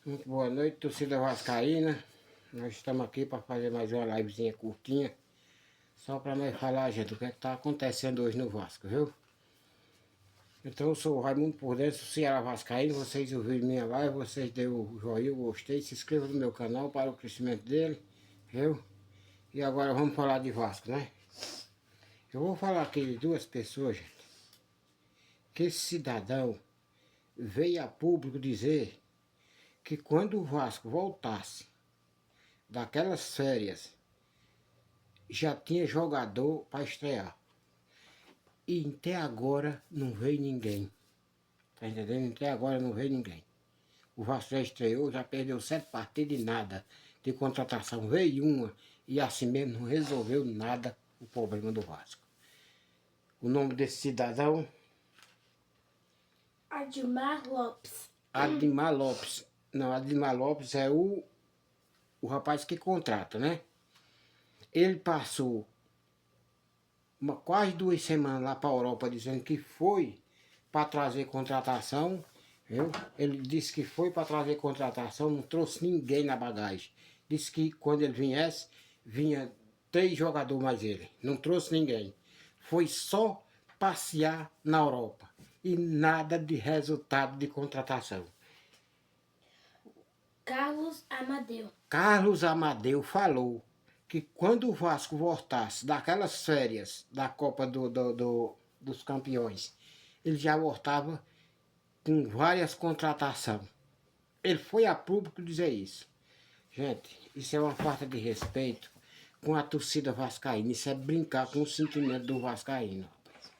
Muito boa noite, torcida vascaína. Nós estamos aqui para fazer mais uma livezinha curtinha. Só para nós falar, gente, o que é que está acontecendo hoje no Vasco, viu? Então eu sou o Raimundo por dentro do Ceará Vascaíno. Vocês ouviram minha live, vocês deu o joinha, o gostei, se inscrevam no meu canal para o crescimento dele, viu? E agora vamos falar de Vasco, né? Eu vou falar aqui de duas pessoas, gente. Que esse cidadão veio a público dizer que quando o Vasco voltasse daquelas férias, já tinha jogador para estrear. E até agora não veio ninguém. Tá entendendo? Até agora não veio ninguém. O Vasco já estreou, já perdeu 7 partidas e nada de contratação. Veio uma e assim mesmo não resolveu nada o problema do Vasco. O nome desse cidadão? Admar Lopes. Admar Lopes. Não, Admar Lopes é o rapaz que contrata, né? Ele passou quase 2 semanas lá para a Europa dizendo que foi para trazer contratação, viu? Ele disse que foi para trazer contratação, não trouxe ninguém na bagagem. Disse que quando ele viesse, vinha 3 jogadores mais ele, não trouxe ninguém. Foi só passear na Europa e nada de resultado de contratação. Carlos Amadeu. Carlos Amadeu falou que quando o Vasco voltasse daquelas férias da Copa dos Campeões, ele já voltava com várias contratações. Ele foi a público dizer isso. Gente, isso é uma falta de respeito com a torcida vascaína. Isso é brincar com o sentimento do vascaíno, rapaz.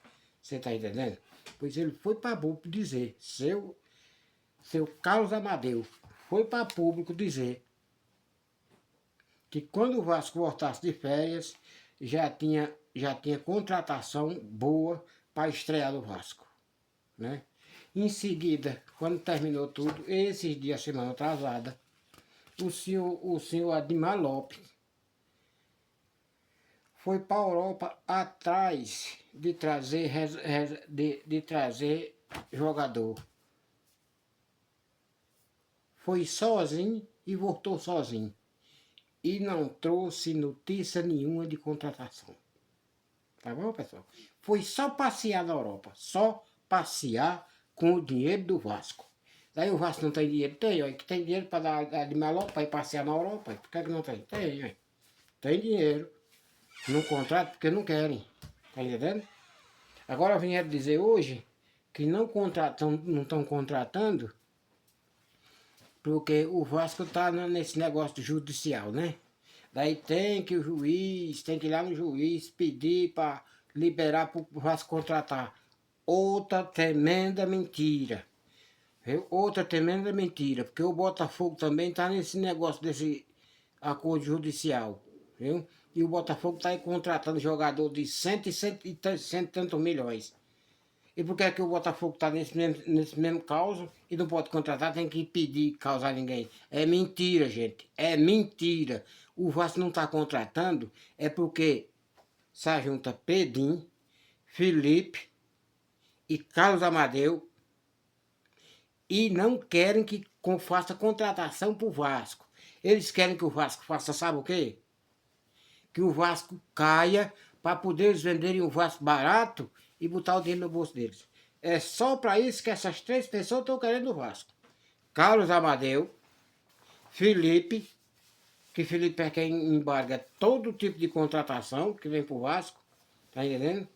Você tá entendendo? Pois ele foi para público dizer, seu Carlos Amadeu foi para público dizer que quando o Vasco voltasse de férias, já tinha contratação boa para estrear do Vasco, né? Em seguida, quando terminou tudo, esses dias, semana atrasada, o senhor Admar Lopes foi para a Europa atrás de trazer jogador. Foi sozinho e voltou sozinho. E não trouxe notícia nenhuma de contratação. Tá bom, pessoal? Foi só passear na Europa. Só passear com o dinheiro do Vasco. Daí o Vasco não tem dinheiro? Tem, ó. Que tem dinheiro para dar de maloca para ir passear na Europa. Por que não tem? Tem, ó. Tem dinheiro. Não contratam porque não querem. Tá entendendo? Agora vieram dizer hoje que não estão contratando porque o Vasco está nesse negócio judicial, né? Daí tem que tem que ir lá no juiz pedir para liberar para o Vasco contratar. Outra tremenda mentira. Viu? Outra tremenda mentira, porque o Botafogo também está nesse negócio desse acordo judicial, viu? E o Botafogo está aí contratando jogador de cento e tantos milhões. E por que é que o Botafogo está nesse mesmo causa e não pode contratar, tem que pedir causar ninguém? É mentira, gente. É mentira. O Vasco não está contratando é porque se junta Pedim, Felipe e Carlos Amadeu e não querem que faça contratação para o Vasco. Eles querem que o Vasco faça, sabe o quê? Que o Vasco caia para poder eles venderem o Vasco barato e botar o dinheiro no bolso deles. É só para isso que essas 3 pessoas estão querendo o Vasco. Carlos Amadeu, Felipe, que Felipe é quem embarga todo tipo de contratação que vem para o Vasco, tá entendendo?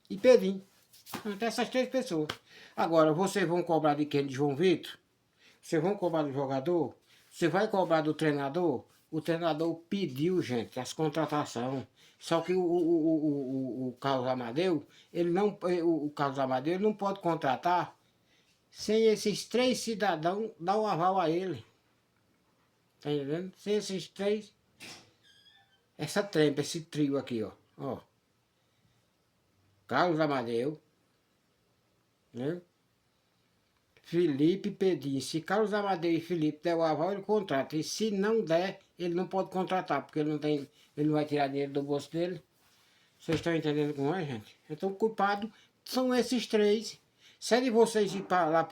E Pedrinho. Até essas 3 pessoas. Agora, vocês vão cobrar de quem? De João Vitor? Vocês vão cobrar do jogador? Você vai cobrar do treinador? O treinador pediu, gente, as contratações. Só que o Carlos Amadeu, ele não, o Carlos Amadeu ele não pode contratar sem esses 3 cidadãos dar o aval a ele. Tá entendendo? Sem esses 3, essa trempa, esse trio aqui, ó. Carlos Amadeu, né? Felipe Pedinho. Se Carlos Amadeu e Felipe der o aval, ele contrata. E se não der, ele não pode contratar, porque ele não vai tirar dinheiro do bolso dele. Vocês estão entendendo como é, gente? Então o culpado são esses 3. Se é de vocês ir para lá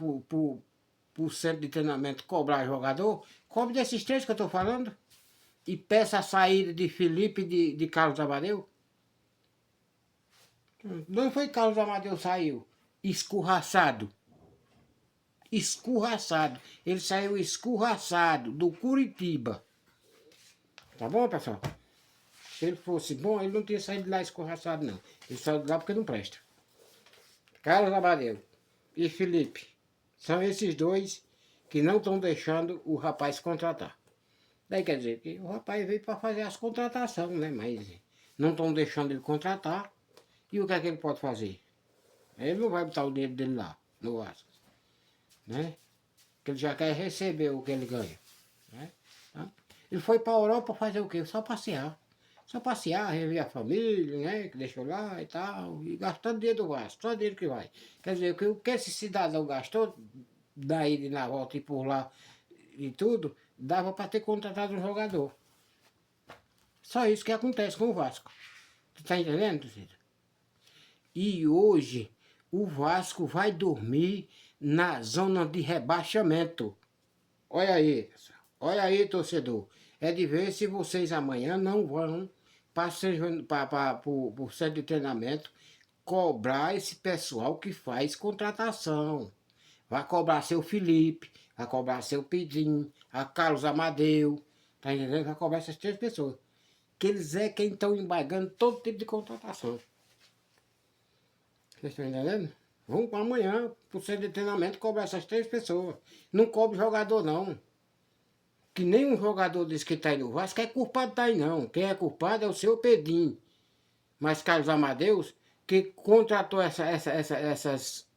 pro centro de treinamento cobrar jogador, cobre desses três que eu tô falando. E peça a saída de Felipe e de Carlos Amadeu. Não foi Carlos Amadeu saiu escorraçado. Escorraçado. Ele saiu escorraçado do Curitiba. Tá bom, pessoal? Se ele fosse bom, ele não tinha saído de lá escorraçado, não. Ele saiu de lá porque não presta. Carlos Amadeu e Felipe. São esses dois que não estão deixando o rapaz contratar. Daí quer dizer que o rapaz veio para fazer as contratações, né? Mas não estão deixando ele contratar. E o que é que ele pode fazer? Ele não vai botar o dinheiro dele lá, no Vasco. Né? Porque ele já quer receber o que ele ganha. Né? Tá? Ele foi para a Europa fazer o quê? Só passear. Só passear, rever a família, né? Que deixou lá e tal. E gastando dinheiro do Vasco, só dinheiro que vai. Quer dizer, o que esse cidadão gastou, daí de na volta e por lá e tudo, dava para ter contratado um jogador. Só isso que acontece com o Vasco. Tu tá entendendo, torcida? E hoje o Vasco vai dormir na zona de rebaixamento. Olha aí, olha aí, torcedor. É de ver se vocês amanhã não vão para o centro de treinamento cobrar esse pessoal que faz contratação. Vai cobrar seu Felipe, vai cobrar seu Pedrinho, a Carlos Amadeu, tá entendendo? Vai cobrar essas três pessoas. Que eles é quem estão embargando todo tipo de contratação. Vocês estão entendendo? Vamos para amanhã, para o centro de treinamento, cobrar essas três pessoas. Não cobre jogador, não. Que nenhum jogador desse que está aí no Vasco é culpado daí, não. Quem é culpado é o seu Pedrinho. Mas Carlos Amadeus, que contratou essas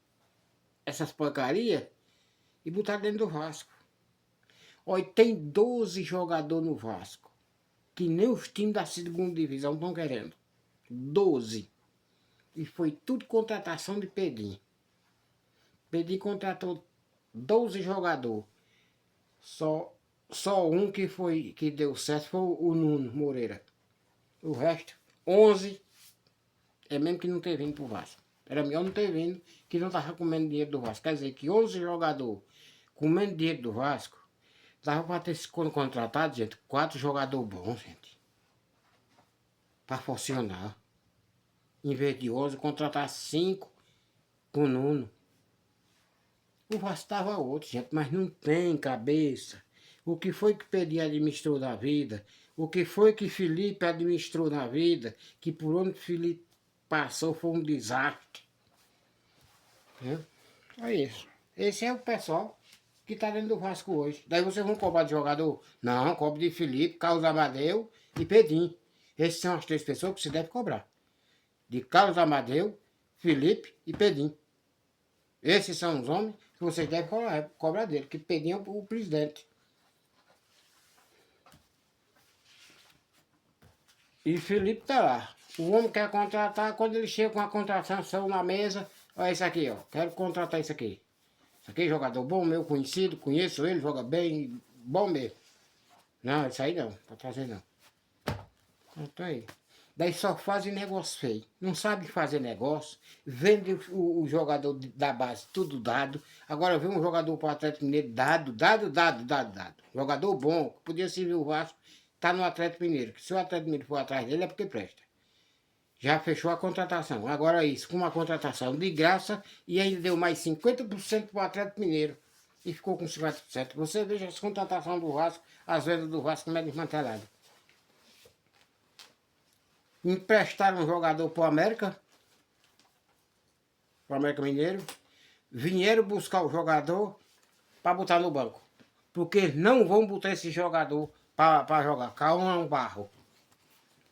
porcarias e botaram dentro do Vasco. Olha, tem 12 jogadores no Vasco, que nem os times da segunda divisão estão querendo. 12. E foi tudo contratação de Pedrinho. Pedrinho contratou 12 jogadores. Só um que deu certo foi o Nuno Moreira. O resto, 11, é mesmo que não ter vindo pro Vasco. Era melhor não ter vindo, que não estava comendo dinheiro do Vasco. Quer dizer que 11 jogadores comendo dinheiro do Vasco, dava para ter se contratado, gente, 4 jogadores bons, gente. Para funcionar. Em vez de 11, contratar 5 com o Nuno. O Vasco estava outro, gente, mas não tem cabeça. O que foi que Pedrinho administrou na vida? O que foi que Felipe administrou na vida? Que por onde Felipe passou foi um desastre. É isso. Esse é o pessoal que está dentro do Vasco hoje. Daí vocês vão cobrar de jogador? Não, cobre de Felipe, Carlos Amadeu e Pedrinho. Essas são as 3 pessoas que se deve cobrar. De Carlos Amadeu, Felipe e Pedrinho. Esses são os homens que vocês devem cobrar dele, que Pedrinho é o presidente. E Felipe tá lá. O homem quer contratar, quando ele chega com a contratação na mesa, olha isso aqui, ó, quero contratar isso aqui. Isso aqui é jogador bom, meu conhecido, conheço ele, joga bem, bom mesmo. Não, isso aí não, pra trazer não. Então aí. Daí só fazem negócio feio. Não sabe fazer negócio, vende o jogador da base tudo dado. Agora vem um jogador para o Atlético Mineiro dado. Jogador bom, que podia servir o Vasco, tá no Atlético Mineiro. Que se o Atlético Mineiro for atrás dele é porque presta. Já fechou a contratação. Agora isso, com uma contratação de graça e ainda deu mais 50% para o Atlético Mineiro. E ficou com 50%. Você veja as contratações do Vasco, as vendas do Vasco como é desmantelado. Emprestaram um jogador para o América Mineiro, vieram buscar o jogador para botar no banco. Porque não vão botar esse jogador para jogar. Calma, um barro.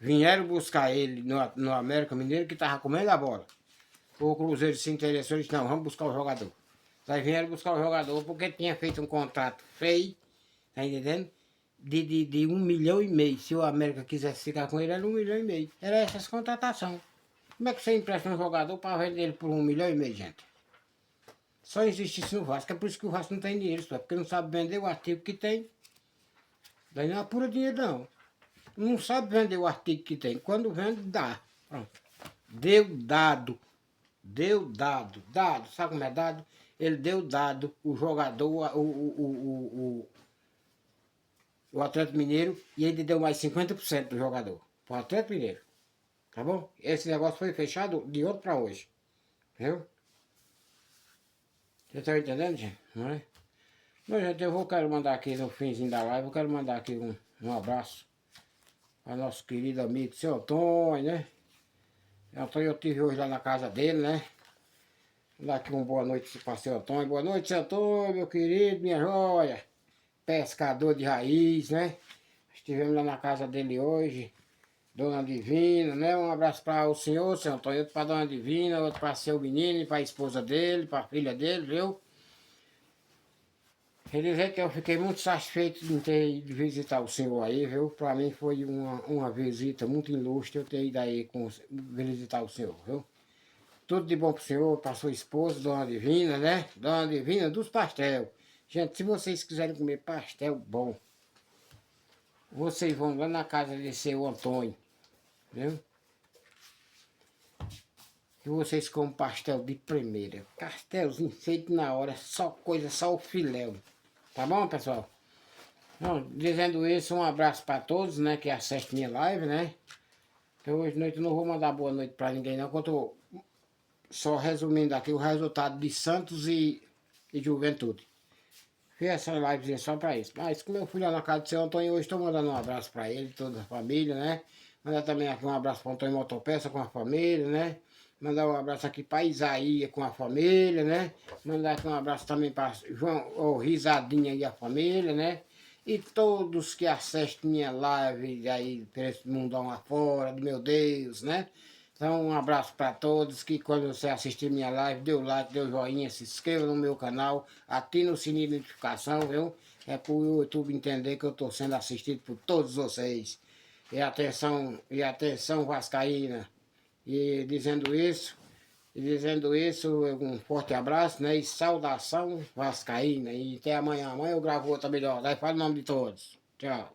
Vieram buscar ele no América Mineiro, que estava comendo a bola. O Cruzeiro se interessou e disse, não, vamos buscar o jogador. Aí vieram buscar o jogador porque tinha feito um contrato feio, tá entendendo? De 1,5 milhão. Se o América quisesse ficar com ele, era 1,5 milhão. Era essas contratações. Como é que você empresta um jogador para vender ele por 1,5 milhão, gente? Só existe isso no Vasco. É por isso que o Vasco não tem dinheiro, só porque não sabe vender o artigo que tem. Daí não apura dinheiro, não. Não sabe vender o artigo que tem. Quando vende, dá. Pronto. Deu dado. Deu dado. Dado. Sabe como é dado? ele deu dado, o jogador, o Atlético Mineiro, e ele deu mais 50% do jogador, pro Atlético Mineiro. Tá bom? Esse negócio foi fechado de ontem pra hoje. Viu? Você tá entendendo, gente? Não é? Bom, gente, quero mandar aqui no finzinho da live, eu quero mandar aqui um abraço ao nosso querido amigo seu Antônio, né? Antônio, eu estive hoje lá na casa dele, né? Vou dar aqui uma boa noite para o seu Antônio. Boa noite, seu Antônio, meu querido, minha joia. Pescador de raiz, né? Estivemos lá na casa dele hoje. Dona Divina, né? Um abraço para o senhor, seu Antônio, outro para Dona Divina, outro para seu menino, para a esposa dele, para a filha dele, viu? Quer dizer que eu fiquei muito satisfeito de ter ido visitar o senhor aí, viu? Para mim foi uma visita muito ilustre eu ter ido aí visitar o senhor, viu? Tudo de bom pro senhor, pra sua esposa, Dona Divina, né? Dona Divina dos pastel. Gente, se vocês quiserem comer pastel bom, vocês vão lá na casa de seu Antônio, viu? E vocês comem pastel de primeira. Pastelzinho feito na hora, só coisa, só o filé. Tá bom, pessoal? Bom, dizendo isso, um abraço para todos, né, que assistem minha live, né? Eu hoje noite não vou mandar boa noite para ninguém, não, que eu só resumindo aqui o resultado de Santos e Juventude. Fiz essa livezinha só para isso. Mas como eu fui lá na casa do seu Antônio, hoje estou mandando um abraço para ele, toda a família, né? Mandar também aqui um abraço para o Antônio Motopeça com a família, né? Mandar um abraço aqui para Isaías com a família, né? Mandar aqui um abraço também para João Risadinha e a família, né? E todos que assistem minha live aí, por esse mundão afora, meu Deus, né? Então, um abraço para todos, que quando você assistir minha live, dê o like, dê o joinha, se inscreva no meu canal, ative o sininho de notificação, viu? É para o YouTube entender que eu estou sendo assistido por todos vocês. E atenção vascaína. E dizendo isso, um forte abraço, né? E saudação vascaína. E até amanhã. Amanhã eu gravo outra melhor. Daí fala o nome de todos. Tchau.